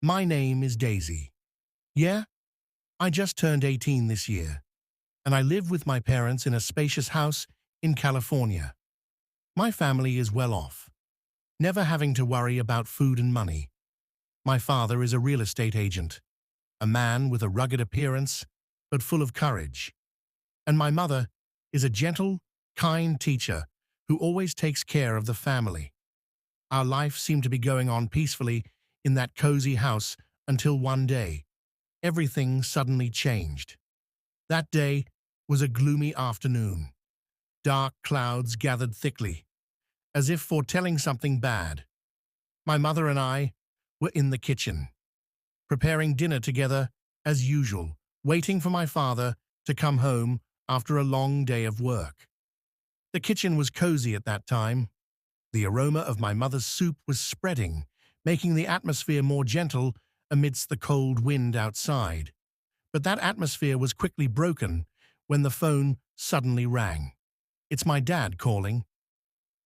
My name is Daisy. Yeah, I just turned 18 this year, and I live with my parents in a spacious house in California. My family is well off, never having to worry about food and money. My father is a real estate agent, a man with a rugged appearance, but full of courage. And my mother is a gentle, kind teacher who always takes care of the family. Our life seemed to be going on peacefully in that cozy house until one day, everything suddenly changed. That day was a gloomy afternoon. Dark clouds gathered thickly, as if foretelling something bad. My mother and I were in the kitchen, preparing dinner together as usual, waiting for my father to come home after a long day of work. The kitchen was cozy at that time. The aroma of my mother's soup was spreading, making the atmosphere more gentle amidst the cold wind outside. But that atmosphere was quickly broken when the phone suddenly rang. It's my dad calling.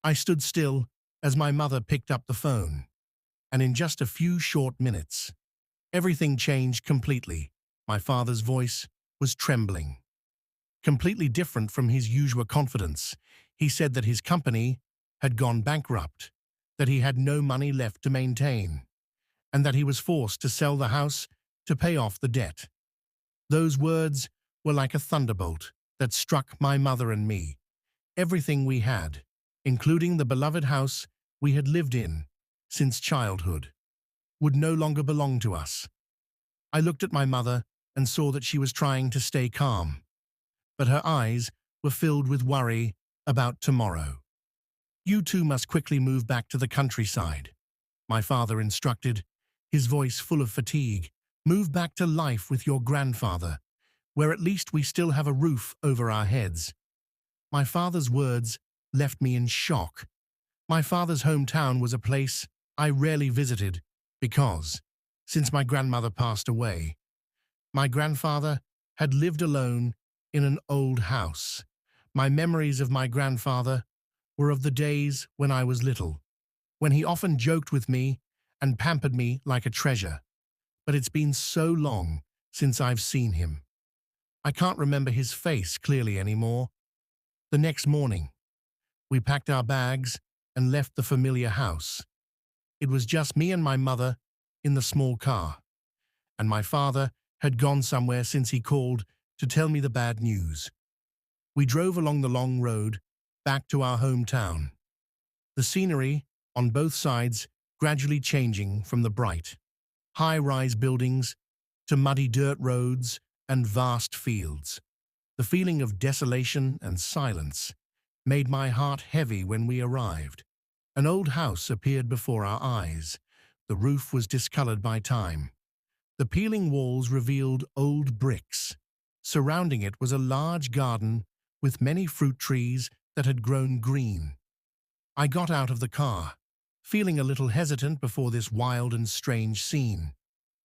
I stood still as my mother picked up the phone, and in just a few short minutes, everything changed completely. My father's voice was trembling. Completely different from his usual confidence, he said that his company had gone bankrupt, that he had no money left to maintain, and that he was forced to sell the house to pay off the debt. Those words were like a thunderbolt that struck my mother and me. Everything we had, including the beloved house we had lived in since childhood, would no longer belong to us. I looked at my mother and saw that she was trying to stay calm, but her eyes were filled with worry about tomorrow. "You two must quickly move back to the countryside," my father instructed, his voice full of fatigue. "Move back to life with your grandfather, where at least we still have a roof over our heads." My father's words left me in shock. My father's hometown was a place I rarely visited because, since my grandmother passed away, my grandfather had lived alone in an old house. My memories of my grandfather were of the days when I was little, when he often joked with me and pampered me like a treasure. But it's been so long since I've seen him. I can't remember his face clearly anymore. The next morning, we packed our bags and left the familiar house. It was just me and my mother in the small car, and my father had gone somewhere since he called to tell me the bad news. We drove along the long road back to our hometown, the scenery on both sides gradually changing from the bright, high-rise buildings to muddy dirt roads and vast fields. The feeling of desolation and silence made my heart heavy when we arrived. An old house appeared before our eyes. The roof was discolored by time. The peeling walls revealed old bricks. Surrounding it was a large garden with many fruit trees that had grown green. I got out of the car, feeling a little hesitant before this wild and strange scene.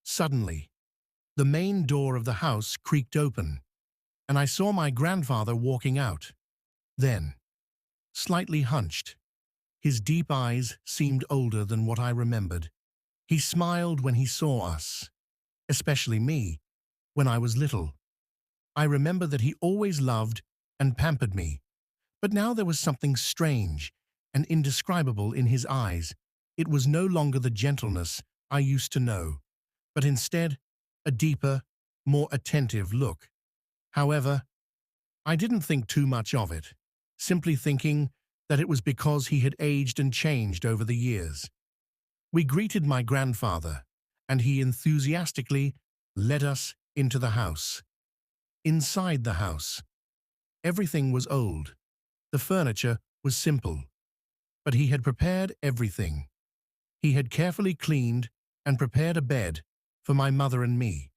Suddenly, the main door of the house creaked open, and I saw my grandfather walking out. Then, slightly hunched, his deep eyes seemed older than what I remembered. He smiled when he saw us, especially me, when I was little. I remember that he always loved and pampered me, but now there was something strange and indescribable in his eyes. It was no longer the gentleness I used to know, but instead a deeper, more attentive look. However, I didn't think too much of it, simply thinking that it was because he had aged and changed over the years. We greeted my grandfather, and he enthusiastically led us into the house. Inside the house, everything was old. The furniture was simple, but he had prepared everything. He had carefully cleaned and prepared a bed for my mother and me,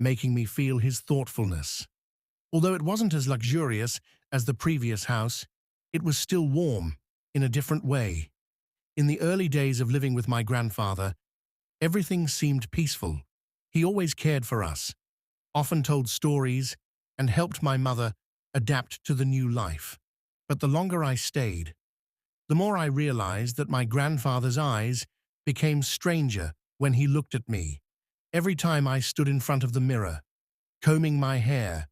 making me feel his thoughtfulness. Although it wasn't as luxurious as the previous house, it was still warm in a different way. In the early days of living with my grandfather, everything seemed peaceful. He always cared for us, often told stories, and helped my mother adapt to the new life. But the longer I stayed, the more I realized that my grandfather's eyes became stranger when he looked at me. Every time I stood in front of the mirror, combing my hair,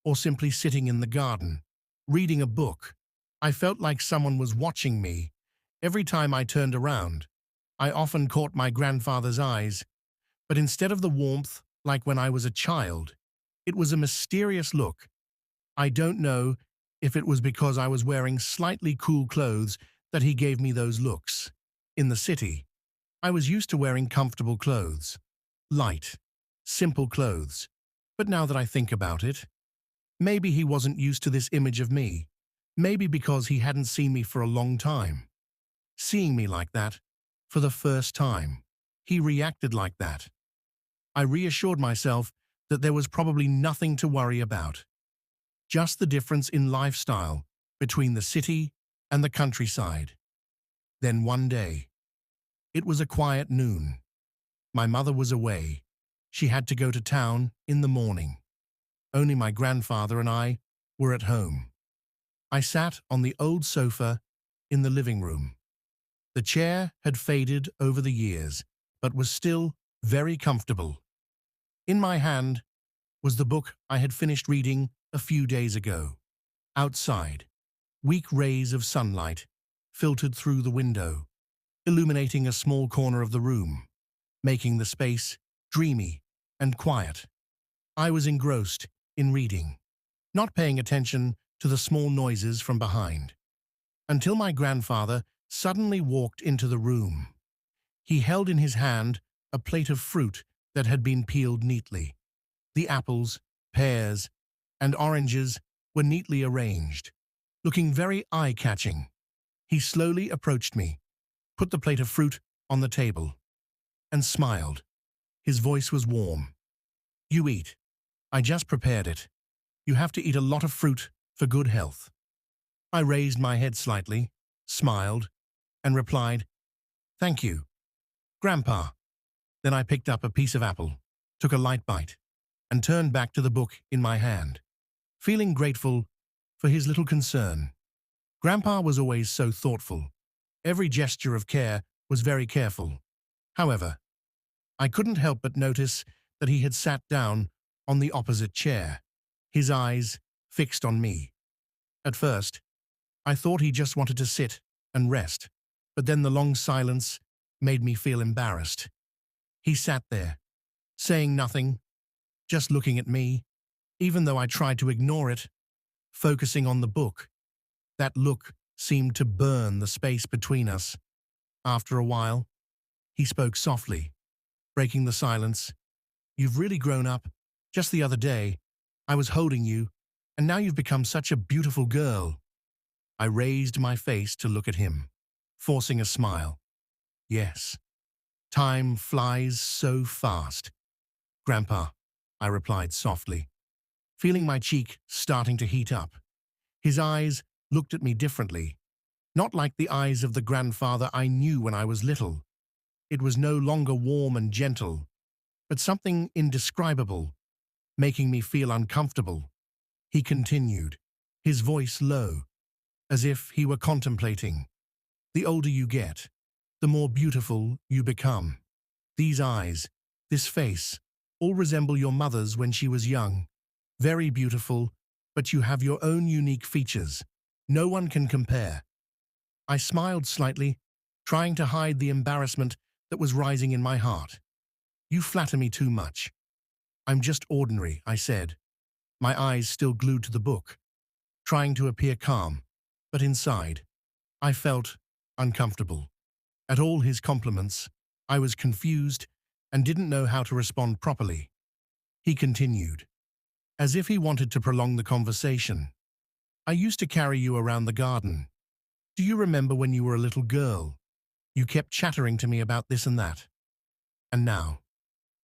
or simply sitting in the garden, reading a book, I felt like someone was watching me. Every time I turned around, I often caught my grandfather's eyes, but instead of the warmth like when I was a child, it was a mysterious look. I don't know if it was because I was wearing slightly cool clothes that he gave me those looks. In the city, I was used to wearing comfortable clothes, light, simple clothes. But now that I think about it, maybe he wasn't used to this image of me. Maybe because he hadn't seen me for a long time. Seeing me like that, for the first time, he reacted like that. I reassured myself that there was probably nothing to worry about. Just the difference in lifestyle between the city and the countryside. Then one day, it was a quiet noon. My mother was away. She had to go to town in the morning. Only my grandfather and I were at home. I sat on the old sofa in the living room. The chair had faded over the years, but was still very comfortable. In my hand was the book I had finished reading a few days ago. Outside, weak rays of sunlight filtered through the window, illuminating a small corner of the room, making the space dreamy and quiet. I was engrossed in reading, not paying attention to the small noises from behind, until my grandfather suddenly walked into the room. He held in his hand a plate of fruit that had been peeled neatly. The apples, pears, and oranges were neatly arranged, looking very eye-catching. He slowly approached me, put the plate of fruit on the table, and smiled. His voice was warm. "You eat. I just prepared it. You have to eat a lot of fruit for good health." I raised my head slightly, smiled, and replied, "Thank you, Grandpa." Then I picked up a piece of apple, took a light bite, and turned back to the book in my hand, feeling grateful for his little concern. Grandpa was always so thoughtful. Every gesture of care was very careful. However, I couldn't help but notice that he had sat down on the opposite chair, his eyes fixed on me. At first, I thought he just wanted to sit and rest, but then the long silence made me feel embarrassed. He sat there, saying nothing, just looking at me, even though I tried to ignore it, focusing on the book. That look seemed to burn the space between us. After a while, he spoke softly, breaking the silence. "You've really grown up. Just the other day, I was holding you, and now you've become such a beautiful girl." I raised my face to look at him, forcing a smile. "Yes, time flies so fast." "Grandpa," I replied softly, feeling my cheek starting to heat up. His eyes looked at me differently, not like the eyes of the grandfather I knew when I was little. It was no longer warm and gentle, but something indescribable, making me feel uncomfortable. He continued, his voice low, as if he were contemplating. "The older you get, the more beautiful you become. These eyes, this face, all resemble your mother's when she was young. Very beautiful, but you have your own unique features. No one can compare." I smiled slightly, trying to hide the embarrassment that was rising in my heart. "You flatter me too much." "I'm just ordinary," I said, my eyes still glued to the book, trying to appear calm, but inside, I felt uncomfortable. At all his compliments, I was confused and didn't know how to respond properly. He continued, as if he wanted to prolong the conversation. "I used to carry you around the garden. Do you remember when you were a little girl? You kept chattering to me about this and that. And now,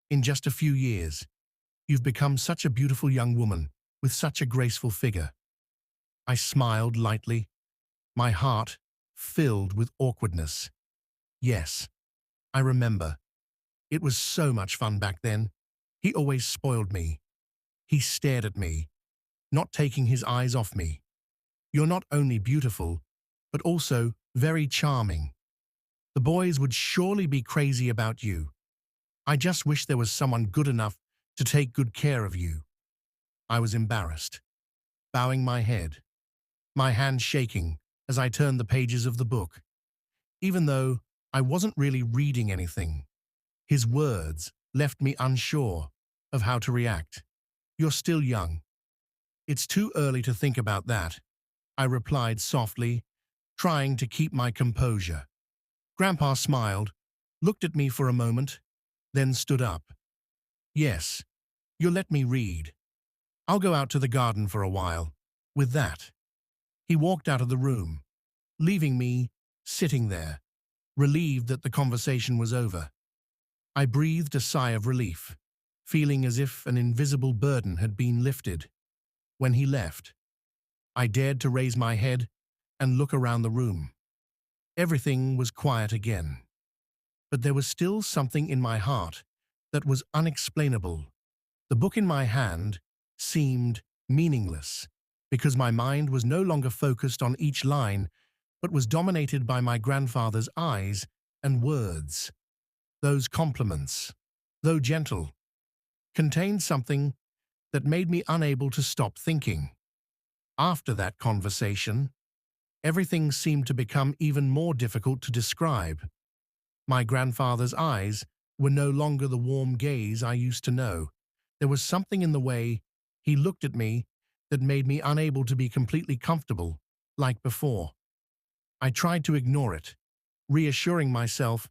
in just a few years, you've become such a beautiful young woman with such a graceful figure." I smiled lightly, my heart filled with awkwardness. Yes, I remember. It was so much fun back then. He always spoiled me. He stared at me, not taking his eyes off me. "You're not only beautiful, but also very charming. The boys would surely be crazy about you." I just wish there was someone good enough to take good care of you. I was embarrassed, bowing my head, my hand shaking as I turned the pages of the book. Even though I wasn't really reading anything, his words left me unsure of how to react. You're still young. It's too early to think about that, I replied softly, trying to keep my composure. Grandpa smiled, looked at me for a moment, then stood up. Yes, you'll let me read. I'll go out to the garden for a while. With that, he walked out of the room, leaving me sitting there, relieved that the conversation was over. I breathed a sigh of relief, feeling as if an invisible burden had been lifted. When he left, I dared to raise my head and look around the room. Everything was quiet again, but there was still something in my heart that was unexplainable. The book in my hand seemed meaningless because my mind was no longer focused on each line, but was dominated by my grandfather's eyes and words. Those compliments, though gentle, contained something that made me unable to stop thinking. After that conversation, everything seemed to become even more difficult to describe. My grandfather's eyes were no longer the warm gaze I used to know. There was something in the way he looked at me that made me unable to be completely comfortable, like before. I tried to ignore it, reassuring myself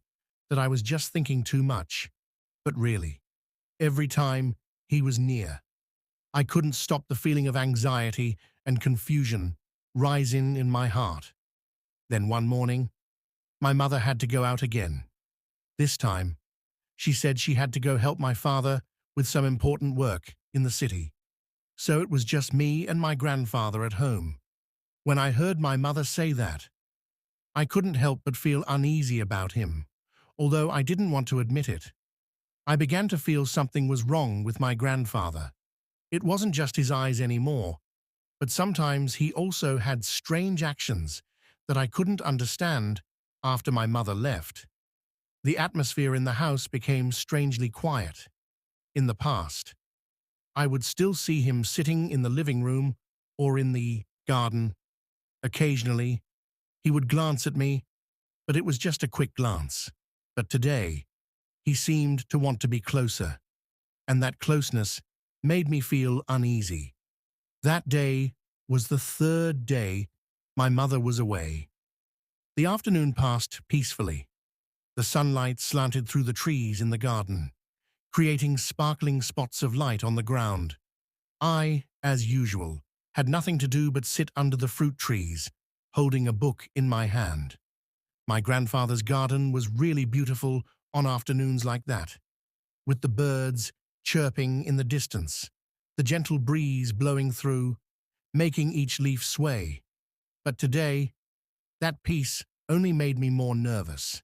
that I was just thinking too much. But really, every time he was near, I couldn't stop the feeling of anxiety and confusion rising in my heart. Then one morning, my mother had to go out again. This time, she said she had to go help my father with some important work in the city. So it was just me and my grandfather at home. When I heard my mother say that, I couldn't help but feel uneasy about him, although I didn't want to admit it. I began to feel something was wrong with my grandfather. It wasn't just his eyes anymore, but sometimes he also had strange actions that I couldn't understand after my mother left. The atmosphere in the house became strangely quiet. In the past, I would still see him sitting in the living room or in the garden. Occasionally, he would glance at me, but it was just a quick glance. But today, he seemed to want to be closer, and that closeness made me feel uneasy. That day was the third day my mother was away. The afternoon passed peacefully. The sunlight slanted through the trees in the garden, creating sparkling spots of light on the ground. I, as usual, had nothing to do but sit under the fruit trees, holding a book in my hand. My grandfather's garden was really beautiful on afternoons like that, with the birds chirping in the distance, the gentle breeze blowing through, making each leaf sway. But today, that peace only made me more nervous,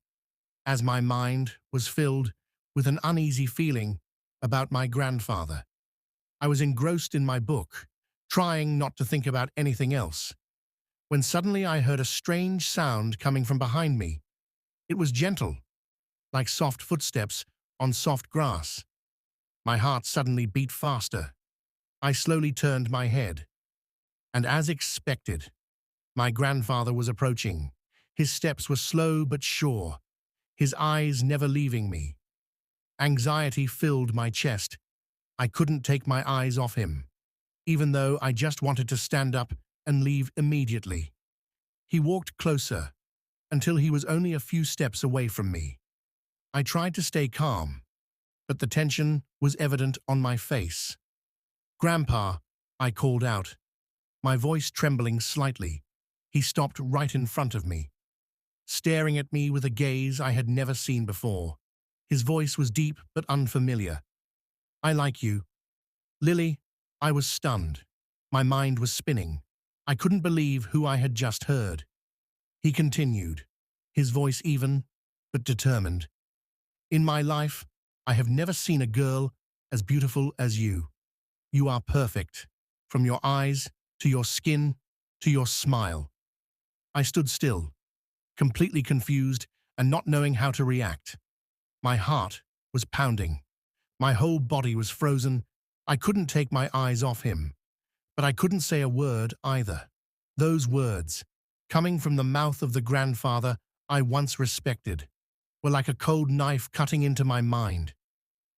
as my mind was filled with an uneasy feeling about my grandfather. I was engrossed in my book, trying not to think about anything else, when suddenly I heard a strange sound coming from behind me. It was gentle, like soft footsteps on soft grass. My heart suddenly beat faster. I slowly turned my head, and as expected, my grandfather was approaching. His steps were slow but sure, his eyes never leaving me. Anxiety filled my chest. I couldn't take my eyes off him, even though I just wanted to stand up and leave immediately. He walked closer, until he was only a few steps away from me. I tried to stay calm, but the tension was evident on my face. "Grandpa," I called out, my voice trembling slightly. He stopped right in front of me, staring at me with a gaze I had never seen before. His voice was deep but unfamiliar. "I like you." Lily, I was stunned. My mind was spinning. I couldn't believe who I had just heard. He continued, his voice even, but determined. "In my life, I have never seen a girl as beautiful as you. You are perfect, from your eyes, to your skin, to your smile." I stood still, completely confused and not knowing how to react. My heart was pounding. My whole body was frozen. I couldn't take my eyes off him, but I couldn't say a word either. Those words, coming from the mouth of the grandfather I once respected, were like a cold knife cutting into my mind.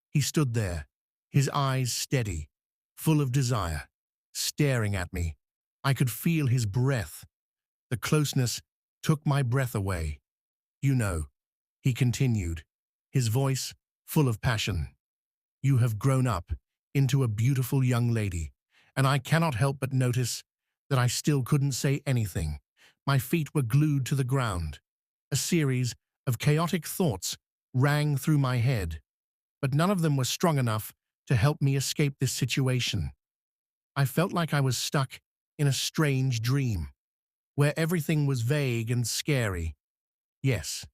He stood there, his eyes steady, full of desire, staring at me. I could feel his breath. The closeness took my breath away. You know, he continued, his voice full of passion. You have grown up into a beautiful young lady, and I cannot help but notice that I still couldn't say anything. My feet were glued to the ground. A series of chaotic thoughts rang through my head, but none of them were strong enough to help me escape this situation. I felt like I was stuck in a strange dream, where everything was vague and scary. Yes,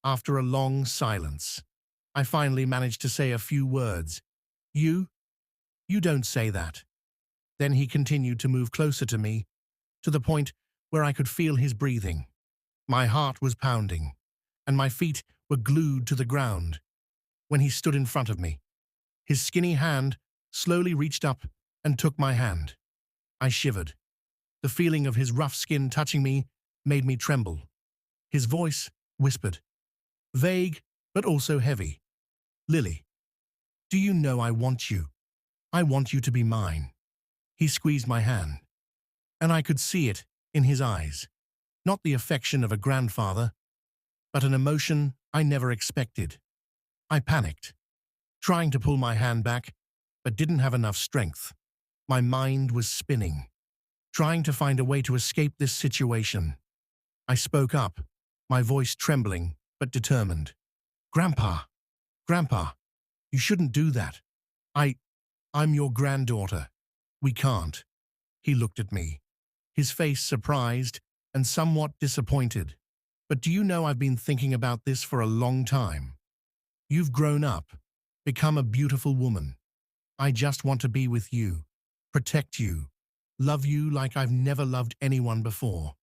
after a long silence, I finally managed to say a few words. You don't say that. Then he continued to move closer to me, to the point where I could feel his breathing. My heart was pounding, and my feet were glued to the ground. When he stood in front of me, his skinny hand slowly reached up and took my hand. I shivered. The feeling of his rough skin touching me made me tremble. His voice whispered, vague but also heavy. Lily, do you know I want you? I want you to be mine. He squeezed my hand, and I could see it in his eyes. Not the affection of a grandfather, but an emotion I never expected. I panicked, trying to pull my hand back, but didn't have enough strength. My mind was spinning, trying to find a way to escape this situation. I spoke up, my voice trembling but determined. Grandpa, you shouldn't do that. I'm your granddaughter. We can't. He looked at me, his face surprised and somewhat disappointed. But do you know I've been thinking about this for a long time? You've grown up, become a beautiful woman. I just want to be with you, protect you, love you like I've never loved anyone before.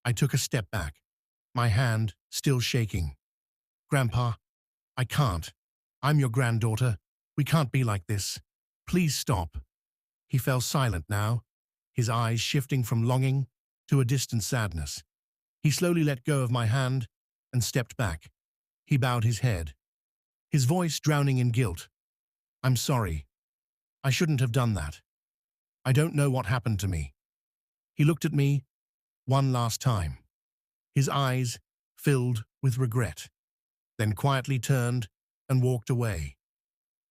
I took a step back, my hand still shaking. Grandpa, I can't. I'm your granddaughter. We can't be like this. Please stop. He fell silent now, his eyes shifting from longing to a distant sadness. He slowly let go of my hand and stepped back. He bowed his head, his voice drowning in guilt. I'm sorry. I shouldn't have done that. I don't know what happened to me. He looked at me one last time, his eyes filled with regret, then quietly turned and walked away.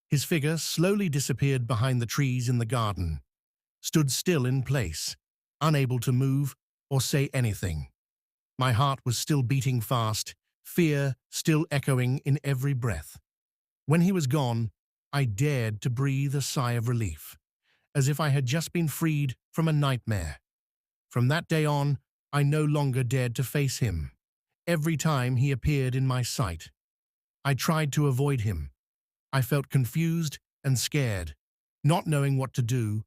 His figure slowly disappeared behind the trees in the garden, stood still in place, unable to move or say anything. My heart was still beating fast, fear still echoing in every breath. When he was gone, I dared to breathe a sigh of relief, as if I had just been freed from a nightmare. From that day on, I no longer dared to face him. Every time he appeared in my sight, I tried to avoid him. I felt confused and scared, not knowing what to do,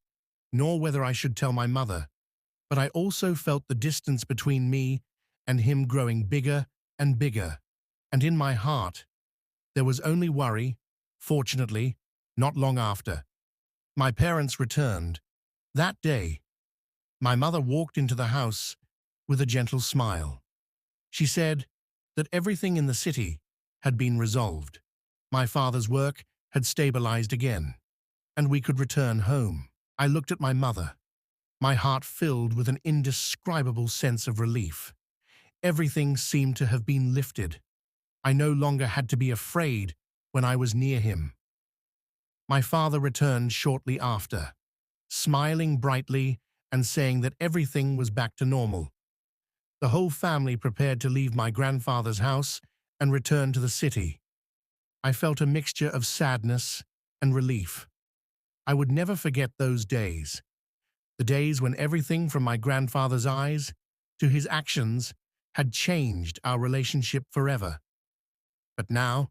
nor whether I should tell my mother. But I also felt the distance between me and him growing bigger and bigger. And in my heart, there was only worry. Fortunately, not long after, my parents returned. That day, my mother walked into the house with a gentle smile. She said that everything in the city had been resolved. My father's work had stabilized again, and we could return home. I looked at my mother, my heart filled with an indescribable sense of relief. Everything seemed to have been lifted. I no longer had to be afraid when I was near him. My father returned shortly after, smiling brightly and saying that everything was back to normal. The whole family prepared to leave my grandfather's house and return to the city. I felt a mixture of sadness and relief. I would never forget those days, the days when everything from my grandfather's eyes to his actions had changed our relationship forever. But now,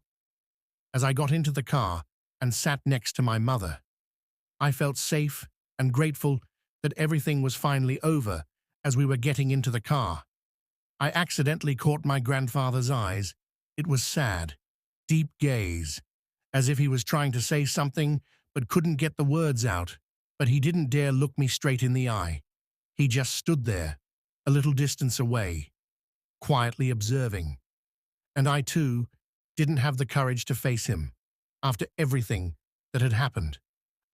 as I got into the car and sat next to my mother, I felt safe and grateful that everything was finally over. As we were getting into the car, I accidentally caught my grandfather's eyes. It was sad, deep gaze, as if he was trying to say something but couldn't get the words out. But he didn't dare look me straight in the eye. He just stood there, a little distance away, quietly observing. And I, too, didn't have the courage to face him. After everything that had happened,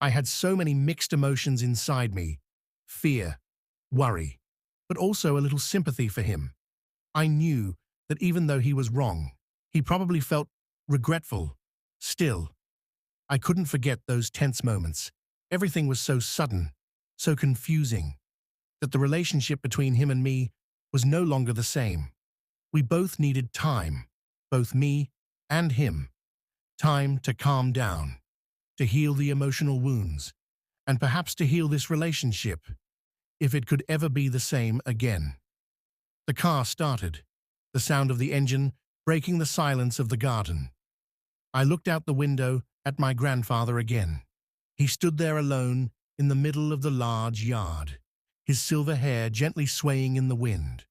I had so many mixed emotions inside me: fear, worry, but also a little sympathy for him. I knew that even though he was wrong, he probably felt regretful. Still, I couldn't forget those tense moments. Everything was so sudden, so confusing, that the relationship between him and me was no longer the same. We both needed time, both me and him. Time to calm down, to heal the emotional wounds, and perhaps to heal this relationship, if it could ever be the same again. The car started, the sound of the engine breaking the silence of the garden. I looked out the window at my grandfather again. He stood there alone in the middle of the large yard, his silver hair gently swaying in the wind.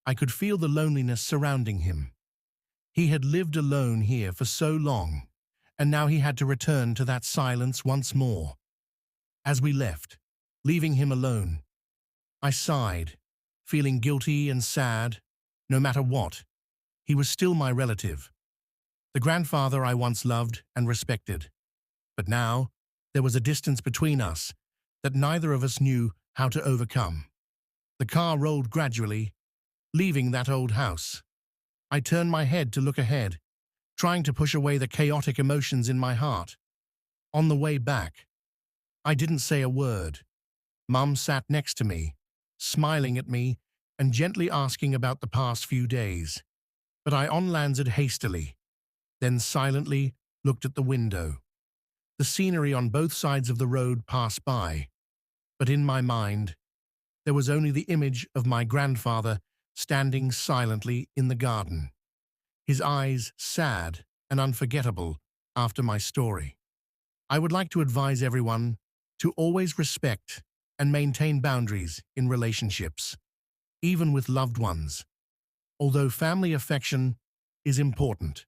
I could feel the loneliness surrounding him. He had lived alone here for so long, and now he had to return to that silence once more. As we left, leaving him alone, I sighed, feeling guilty and sad. No matter what, he was still my relative, the grandfather I once loved and respected. But now, there was a distance between us that neither of us knew how to overcome. The car rolled gradually, leaving that old house. I turned my head to look ahead, trying to push away the chaotic emotions in my heart. On the way back, I didn't say a word. Mum sat next to me, smiling at me and gently asking about the past few days. But I on-landed hastily, then silently looked at the window. The scenery on both sides of the road passed by, but in my mind, there was only the image of my grandfather standing silently in the garden, his eyes sad and unforgettable after my story. I would like to advise everyone to always respect and maintain boundaries in relationships, even with loved ones. Although family affection is important,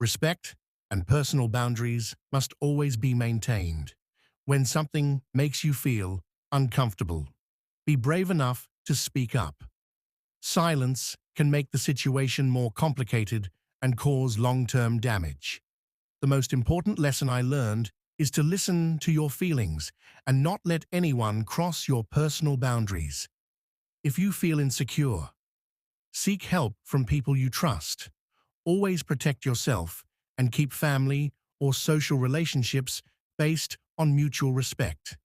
respect and personal boundaries must always be maintained. When something makes you feel uncomfortable, be brave enough to speak up. Silence can make the situation more complicated and cause long-term damage. The most important lesson I learned is to listen to your feelings and not let anyone cross your personal boundaries. If you feel insecure, seek help from people you trust. Always protect yourself and keep family or social relationships based on mutual respect.